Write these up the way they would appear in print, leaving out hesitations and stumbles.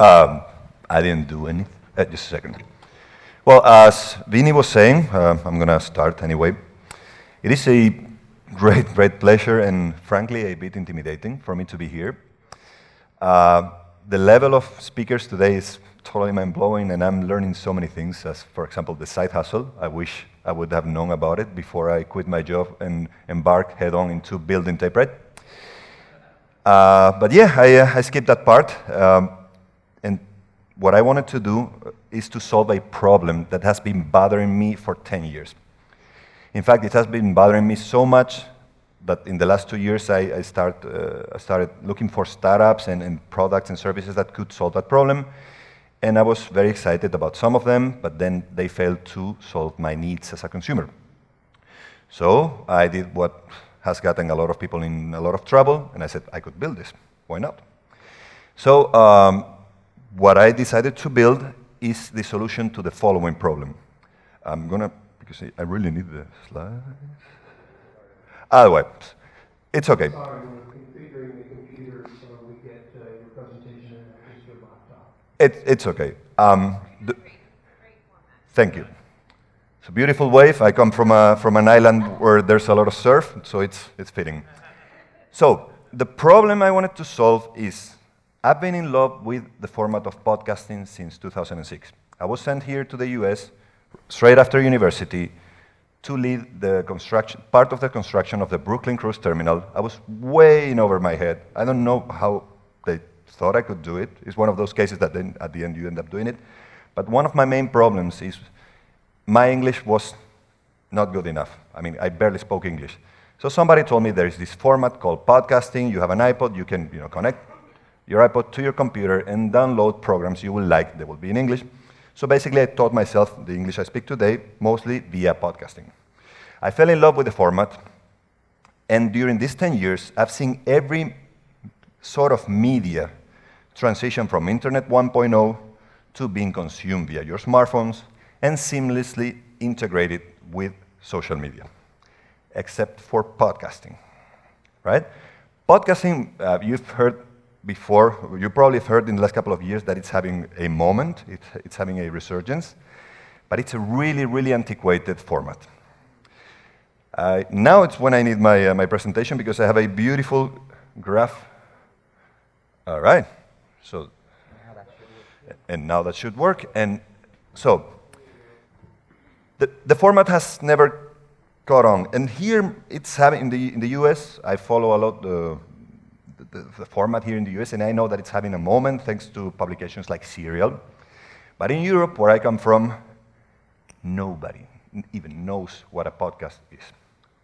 Um, I didn't do anything. Just a second. Well, as Vinny was saying, I'm going to start anyway. It is a great pleasure and frankly a bit intimidating for me to be here. The level of speakers today is totally mind-blowing, and I'm learning so many things, as for example, the side hustle. I wish I would have known about it before I quit my job and embark head-on into building TapeWrite. But yeah, I skipped that part. And what I wanted to do is to solve a problem that has been bothering me for 10 years. In fact, it has been bothering me so much that in the last 2 years, I started looking for startups and products and services that could solve that problem. And I was very excited about some of them, but then they failed to solve my needs as a consumer. So I did what has gotten a lot of people in a lot of trouble, and I said, I could build this. Why not? So what I decided to build is the solution to the following problem. I'm going to, because I really need the slides. Otherwise, it's okay. Sorry, we're configuring the computer so we get your presentation into your laptop. It's okay. Thank you. It's a beautiful wave. I come from an island where there's a lot of surf, so it's fitting. So the problem I wanted to solve is, I've been in love with the format of podcasting since 2006. I was sent here to the US straight after university to lead the part of the construction of the Brooklyn Cruise Terminal. I was way in over my head. I don't know how they thought I could do it. It's one of those cases that then at the end you end up doing it. But one of my main problems is my English was not good enough. I mean, I barely spoke English. So somebody told me there is this format called podcasting. You have an iPod, you can connect your iPod to your computer and download programs you will like. They will be in English. So basically, I taught myself the English I speak today, mostly via podcasting. I fell in love with the format, and during these 10 years, I've seen every sort of media transition from Internet 1.0 to being consumed via your smartphones and seamlessly integrated with social media, except for podcasting, right? Podcasting, you've heard before, you probably have heard in the last couple of years that it's having a moment, it's having a resurgence, but it's a really antiquated format. Now it's when I need my presentation because I have a beautiful graph. All right, so, and now that should work. And so, the format has never caught on. And here it's having, in the US, I follow a lot the format here in the US, and I know that it's having a moment thanks to publications like Serial. But in Europe, where I come from, nobody even knows what a podcast is.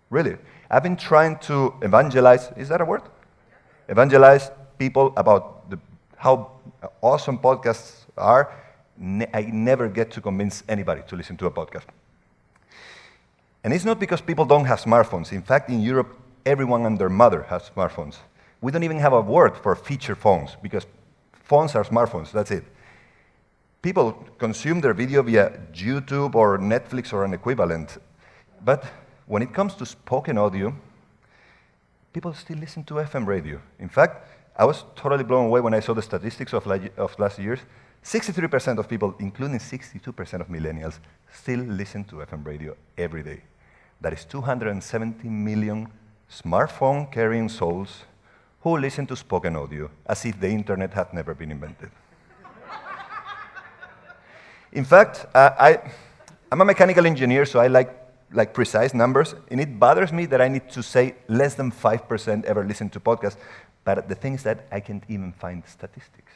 Really. I've been trying to evangelize, is that a word? Evangelize people about how awesome podcasts are. I never get to convince anybody to listen to a podcast. And it's not because people don't have smartphones. In fact, in Europe, everyone and their mother has smartphones. We don't even have a word for feature phones, because phones are smartphones, that's it. People consume their video via YouTube or Netflix or an equivalent. But when it comes to spoken audio, people still listen to FM radio. In fact, I was totally blown away when I saw the statistics of last year. 63% of people, including 62% of millennials, still listen to FM radio every day. That is 270 million smartphone-carrying souls who listen to spoken audio as if the internet had never been invented. In fact, I'm a mechanical engineer, so I like precise numbers, and it bothers me that I need to say less than 5% ever listen to podcasts, but the thing is that I can't even find statistics.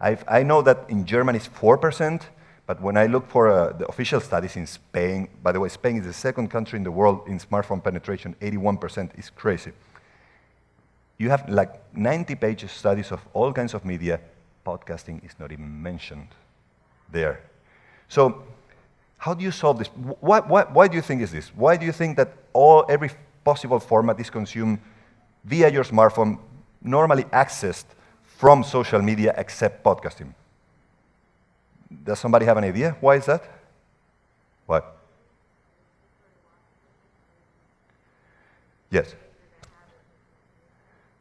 I know that in Germany it's 4%, but when I look for the official studies in Spain, by the way, Spain is the second country in the world in smartphone penetration, 81% is crazy. You have like 90-page studies of all kinds of media. Podcasting is not even mentioned there. So how do you solve this? Why do you think is this? Why do you think that every possible format is consumed via your smartphone, normally accessed from social media except podcasting? Does somebody have an idea? Why is that? What? Yes.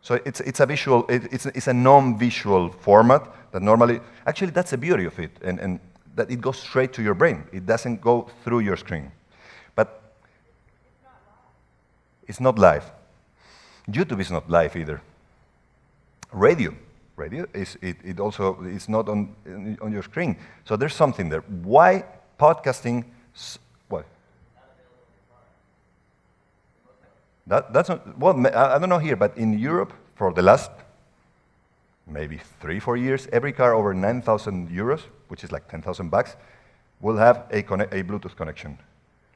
So it's a visual, it's a non-visual format that normally, actually that's the beauty of it, and that it goes straight to your brain. It doesn't go through your screen. But it's not live. YouTube is not live either. Radio is it also is not on your screen. So there's something there. Why podcasting? What? That's not, well, I don't know here, but in Europe, for the last maybe 3-4 years, every car over 9,000 euros, which is like 10,000 bucks, will have a Bluetooth connection.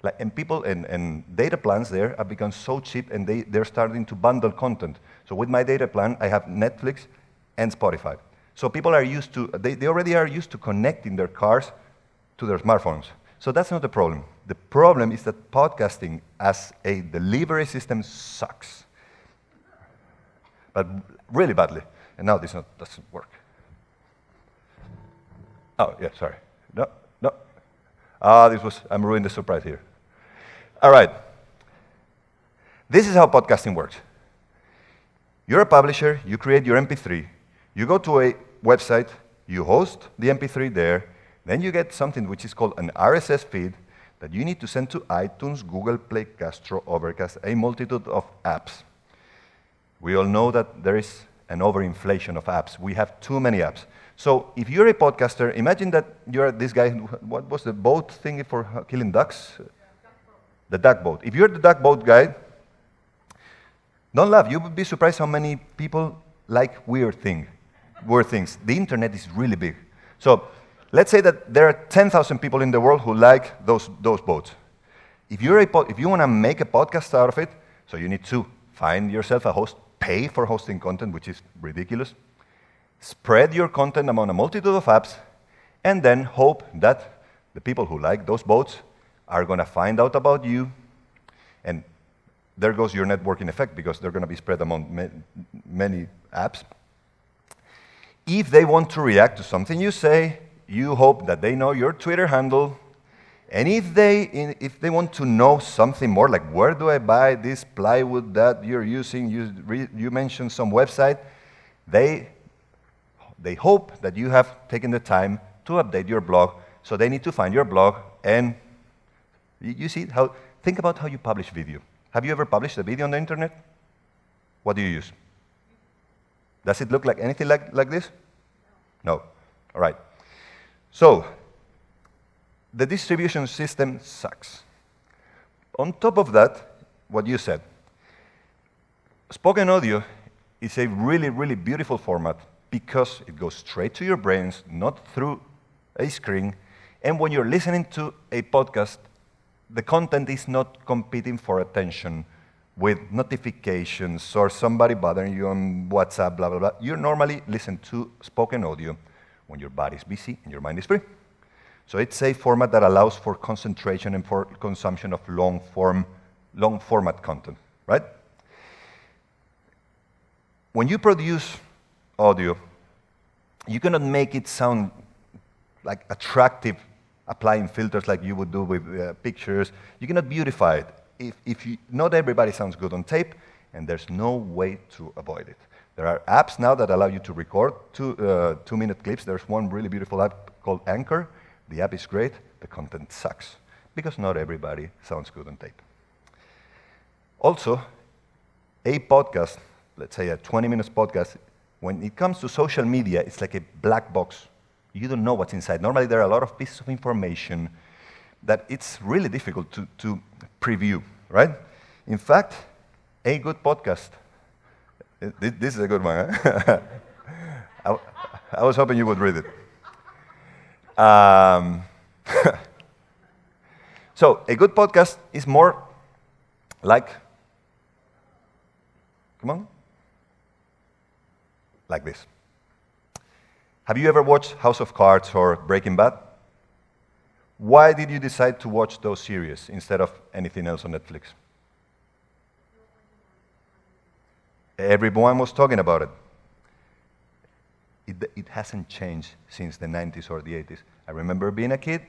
Like, and people and data plans there have become so cheap, and they're starting to bundle content. So with my data plan, I have Netflix and Spotify. So people are used to, they already are used to connecting their cars to their smartphones. So that's not the problem. The problem is that podcasting as a delivery system sucks. But really badly. And now this doesn't work. Oh, yeah, sorry. No. I'm ruining the surprise here. All right. This is how podcasting works. You're a publisher, you create your MP3, you go to a website, you host the MP3 there, then you get something which is called an RSS feed that you need to send to iTunes, Google Play, Castro, Overcast, a multitude of apps. We all know that there is an overinflation of apps. We have too many apps. So if you're a podcaster, imagine that you're this guy, what was the boat thing for killing ducks? The duck boat. If you're the duck boat guy, don't laugh. You would be surprised how many people like weird things. The internet is really big. So let's say that there are 10,000 people in the world who like those boats. If you want to make a podcast out of it, so you need to find yourself a host, pay for hosting content, which is ridiculous, spread your content among a multitude of apps, and then hope that the people who like those boats are going to find out about you, and there goes your networking effect, because they're going to be spread among many apps. If they want to react to something you say, you hope that they know your Twitter handle, and if they want to know something more, like where do I buy this plywood that you're using, you mentioned some website, they hope that you have taken the time to update your blog, so they need to find your blog, and you see how, think about how you publish video. Have you ever published a video on the internet? What do you use? Does it look like anything like this? No. All right. So, the distribution system sucks. On top of that, what you said, spoken audio is a really, really beautiful format because it goes straight to your brains, not through a screen. And when you're listening to a podcast, the content is not competing for attention with notifications or somebody bothering you on WhatsApp, blah, blah, blah. You normally listen to spoken audio when your body's busy and your mind is free. So it's a format that allows for concentration and for consumption of long format content, right? When you produce audio, you cannot make it sound like attractive, applying filters like you would do with pictures. You cannot beautify it. Not everybody sounds good on tape, and there's no way to avoid it. There are apps now that allow you to record two-minute clips. There's one really beautiful app called Anchor. The app is great, the content sucks, because not everybody sounds good on tape. Also, a podcast, let's say a 20-minute podcast, when it comes to social media, it's like a black box. You don't know what's inside. Normally, there are a lot of pieces of information that it's really difficult to preview, right? In fact, a good podcast, this is a good one, huh? I was hoping you would read it. So, a good podcast is more like, come on, like this. Have you ever watched House of Cards or Breaking Bad? Why did you decide to watch those series instead of anything else on Netflix? Everyone was talking about it. It hasn't changed since the 90s or the 80s. I remember being a kid.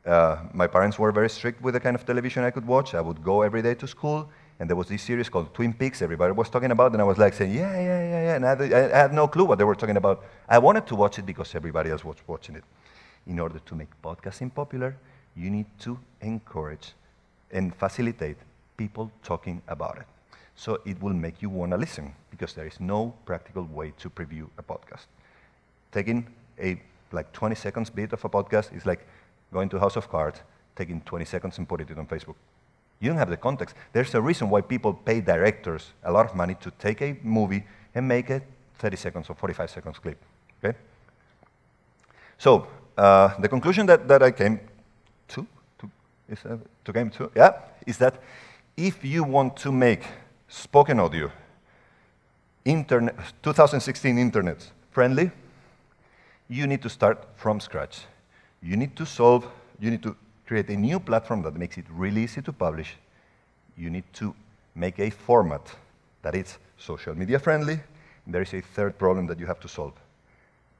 My parents were very strict with the kind of television I could watch. I would go every day to school, and there was this series called Twin Peaks everybody was talking about, and I was like saying, yeah, and I had no clue what they were talking about. I wanted to watch it because everybody else was watching it. In order to make podcasting popular, you need to encourage and facilitate people talking about it. So it will make you want to listen, because there is no practical way to preview a podcast. Taking a 20 seconds bit of a podcast is like going to House of Cards, taking 20 seconds and putting it on Facebook. You don't have the context. There's a reason why people pay directors a lot of money to take a movie and make a 30 seconds or 45 seconds clip, okay? So the conclusion that I came to is that if you want to make spoken audio 2016 internet friendly, you need to start from scratch. You need to create a new platform that makes it really easy to publish. You need to make a format that is social media friendly. There is a third problem that you have to solve.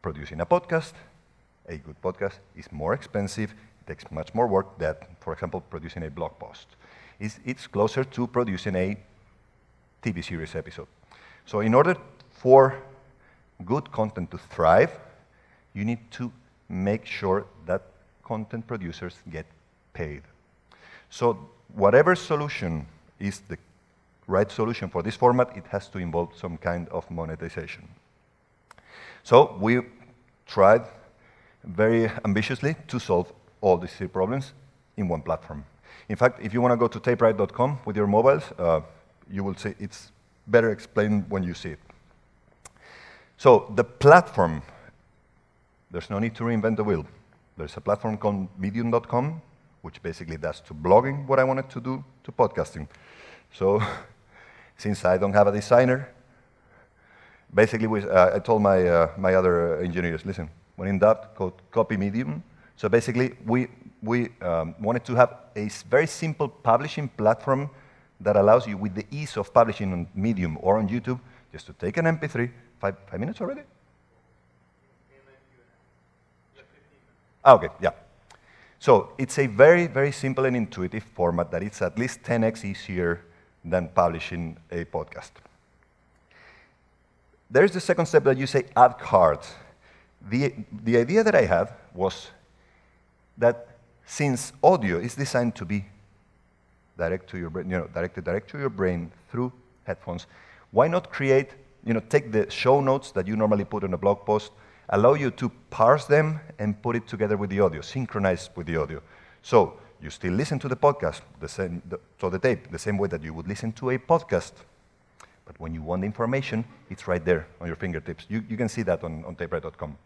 Producing a podcast, a good podcast, is more expensive, it takes much more work than, for example, producing a blog post. It's closer to producing a TV series episode. So in order for good content to thrive, you need to make sure that content producers get paid. So whatever solution is the right solution for this format, it has to involve some kind of monetization. So we tried very ambitiously to solve all these three problems in one platform. In fact, if you want to go to TapeWrite.com with your mobiles, you will see it's better explained when you see it. So the platform, there's no need to reinvent the wheel. There's a platform called Medium.com, which basically does to blogging what I wanted to do to podcasting. So since I don't have a designer, basically I told my other engineers, listen, when in doubt, copy Medium. So basically, we wanted to have a very simple publishing platform that allows you, with the ease of publishing on Medium or on YouTube, just to take an MP3, 5 minutes already? Okay, yeah. So it's a very, very simple and intuitive format that is at least 10x easier than publishing a podcast. There's the second step that you say add cards. The idea that I had was that since audio is designed to be direct to your brain, directed direct to your brain through headphones, why not create, take the show notes that you normally put on a blog post, allow you to parse them and put it together with the audio, synchronize with the audio. So you still listen to the podcast, the tape, the same way that you would listen to a podcast. But when you want the information, it's right there on your fingertips. You can see that on TapeWrite.com.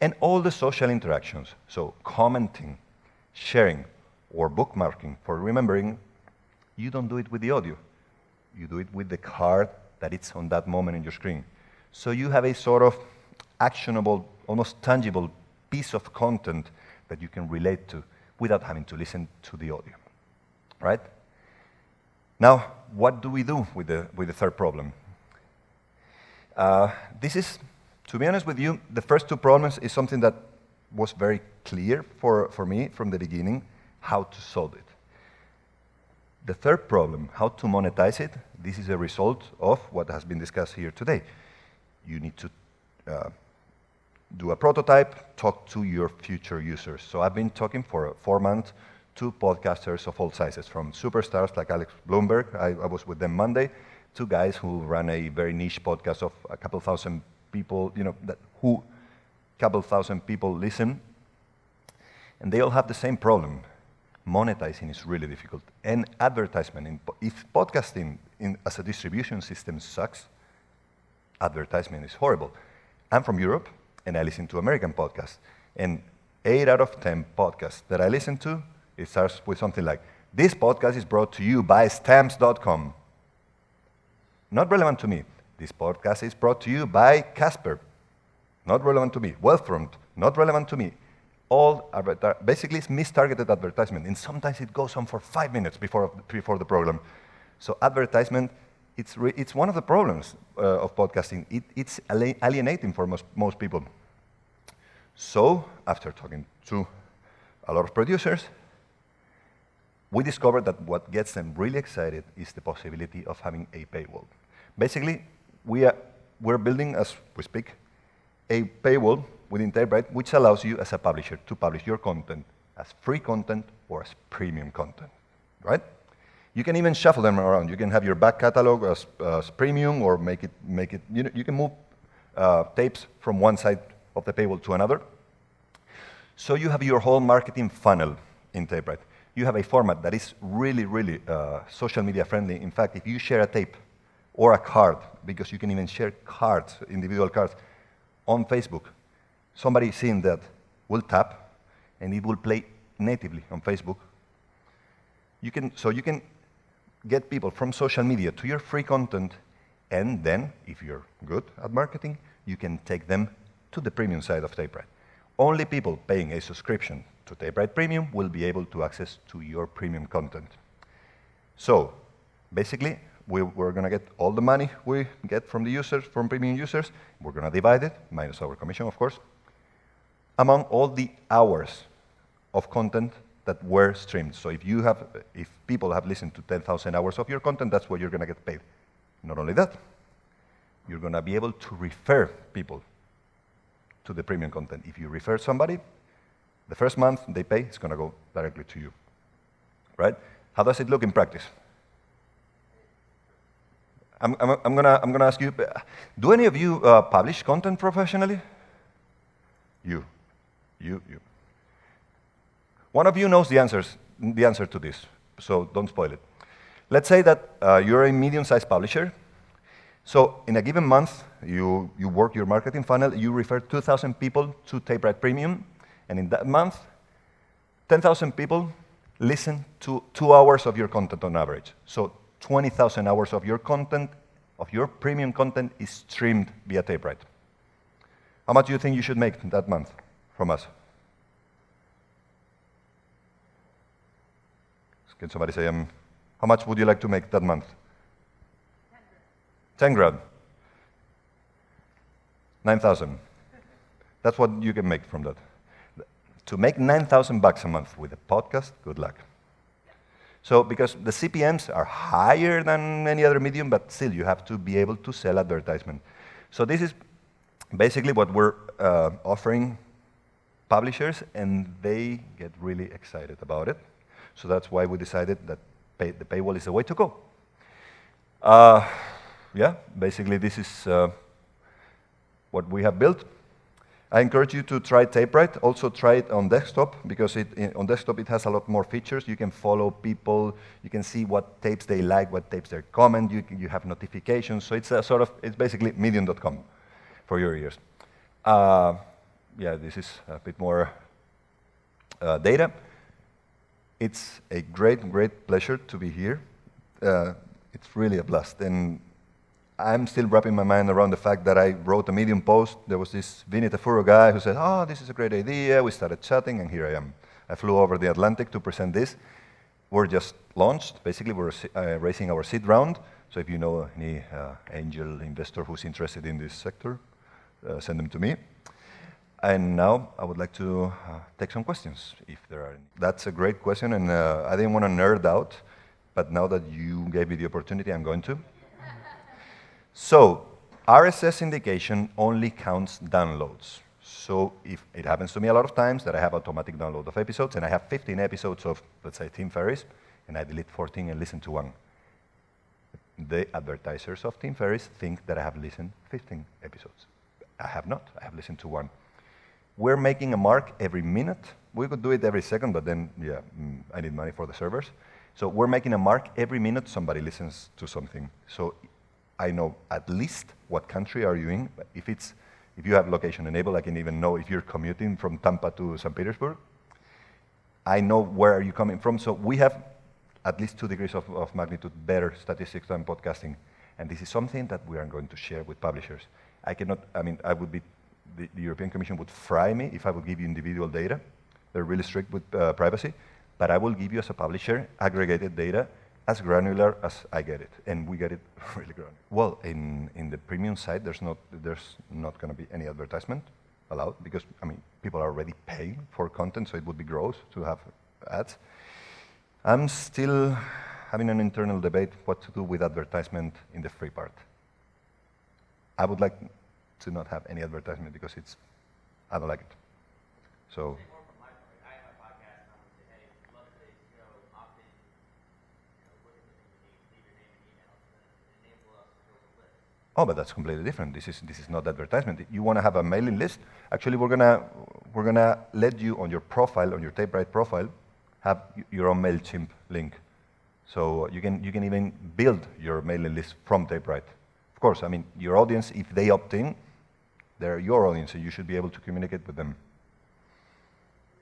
And all the social interactions, so commenting, sharing, or bookmarking for remembering, you don't do it with the audio. You do it with the card that it's on that moment in your screen. So you have a sort of actionable, almost tangible piece of content that you can relate to without having to listen to the audio, right? Now, what do we do with the third problem? This is, to be honest with you, the first two problems is something that was very clear for me from the beginning, how to solve it. The third problem, how to monetize it, this is a result of what has been discussed here today. You need to do a prototype, talk to your future users. So I've been talking for 4 months to podcasters of all sizes, from superstars like Alex Bloomberg, I was with them Monday, to guys who run a very niche podcast of a couple thousand people, couple thousand people listen, and they all have the same problem. Monetizing is really difficult. And advertisement, if podcasting as a distribution system sucks, advertisement is horrible. I'm from Europe, and I listen to American podcasts. And 8 out of 10 podcasts that I listen to, it starts with something like, this podcast is brought to you by stamps.com. Not relevant to me. This podcast is brought to you by Casper. Not relevant to me. Wealthfront. Not relevant to me. All basically it's mistargeted advertisement, and sometimes it goes on for 5 minutes before the program. So advertisement, it's one of the problems of podcasting. It's alienating for most people. So after talking to a lot of producers, we discovered that what gets them really excited is the possibility of having a paywall. Basically, we're building, as we speak, a paywall within TapeWrite, which allows you as a publisher to publish your content as free content or as premium content, right? You can even shuffle them around. You can have your back catalog as premium, or make it. You can move tapes from one side of the paywall to another. So you have your whole marketing funnel in TapeWrite. You have a format that is really, really social media friendly. In fact, if you share a tape or a card, because you can even share cards, individual cards, on Facebook, somebody seeing that will tap, and it will play natively on Facebook. You can get people from social media to your free content, and then, if you're good at marketing, you can take them to the premium side of TapeWrite. Only people paying a subscription to TapeWrite Premium will be able to access to your premium content. So, basically, we're going to get all the money we get from the users, from premium users. We're going to divide it, minus our commission, of course, among all the hours of content that were streamed. So if people have listened to 10,000 hours of your content, that's what you're going to get paid. Not only that, you're going to be able to refer people to the premium content. If you refer somebody, the first month they pay, it's going to go directly to you, right? How does it look in practice? I'm going to ask you, do any of you publish content professionally? You. One of you knows the answer to this, so don't spoil it. Let's say that you're a medium-sized publisher. So in a given month, you work your marketing funnel, you refer 2,000 people to TapeWrite Premium, and in that month, 10,000 people listen to 2 hours of your content on average. So 20,000 hours of your content, of your premium content, is streamed via TapeWrite. How much do you think you should make that month from us? Can somebody say, how much would you like to make that month? 10 grand. 9,000. That's what you can make from that. To make 9,000 bucks a month with a podcast, good luck. So, because the CPMs are higher than any other medium, but still you have to be able to sell advertisement. So this is basically what we're offering publishers, and they get really excited about it. So that's why we decided that the paywall is the way to go. Yeah, basically this is what we have built. I encourage you to try TapeWrite. Also try it on desktop, because on desktop it has a lot more features. You can follow people. You can see what tapes they like, what tapes they comment. You have notifications. So it's it's basically medium.com for your ears. Yeah, this is a bit more data. It's a great pleasure to be here. It's really a blast. And I'm still wrapping my mind around the fact that I wrote a Medium post. There was this Vinny Tafuro guy who said, oh, this is a great idea. We started chatting, and here I am. I flew over the Atlantic to present this. We're just launched. Basically, we're raising our seed round. So if you know any angel investor who's interested in this sector, send them to me. And now I would like to take some questions, if there are any. That's a great question, and I didn't want to nerd out, but now that you gave me the opportunity, I'm going to. So, RSS indication only counts downloads. So if it happens to me a lot of times that I have automatic download of episodes, and I have 15 episodes of, let's say, Tim Ferriss, and I delete 14 and listen to 1. The advertisers of Tim Ferriss think that I have listened 15 episodes. I have not. I have listened to 1. We're making a mark every minute. We could do it every second, but then, yeah, I need money for the servers. So we're making a mark every minute somebody listens to something. So I know at least what country are you in. If you have location enabled, I can even know if you're commuting from Tampa to St. Petersburg. I know where are you coming from. So we have at least 2 degrees of magnitude better statistics than podcasting. And this is something that we are going to share with publishers. The European Commission would fry me if I would give you individual data. They're really strict with privacy. But I will give you, as a publisher, aggregated data as granular as I get it. And we get it really granular. Well, in the premium side, there's not going to be any advertisement allowed, because, people are already paying for content, so it would be gross to have ads. I'm still having an internal debate what to do with advertisement in the free part. I would like to not have any advertisement because I don't like it. So. Oh, but that's completely different. This is not advertisement. You want to have a mailing list. Actually, we're gonna let you on your profile, on your TapeWrite profile, have your own Mailchimp link. So you can even build your mailing list from TapeWrite. Of course, I mean your audience, if they opt in, they're your audience, so you should be able to communicate with them.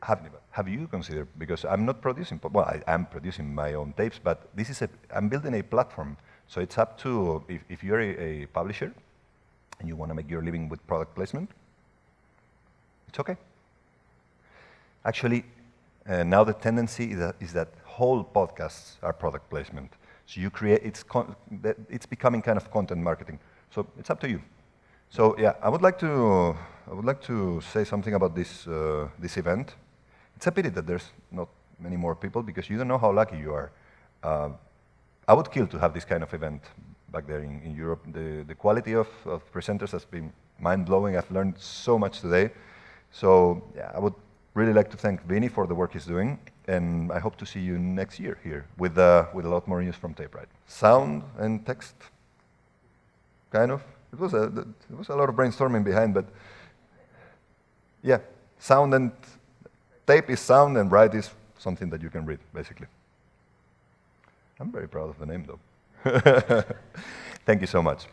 Have you considered, because I'm not producing, well, I am producing my own tapes, but I'm building a platform. So it's up to, if you're a publisher and you want to make your living with product placement, it's okay. Actually, now the tendency is that whole podcasts are product placement. So you create, it's becoming kind of content marketing. So it's up to you. So yeah, I would like to say something about this event. It's a pity that there's not many more people because you don't know how lucky you are. I would kill to have this kind of event back there in Europe. The quality of presenters has been mind-blowing. I've learned so much today. So yeah, I would really like to thank Vinny for the work he's doing, and I hope to see you next year here with a lot more news from TapeWrite. Sound and text, kind of. It was a lot of brainstorming behind, but yeah, sound and tape is sound, and write is something that you can read, basically. I'm very proud of the name, though. Thank you so much.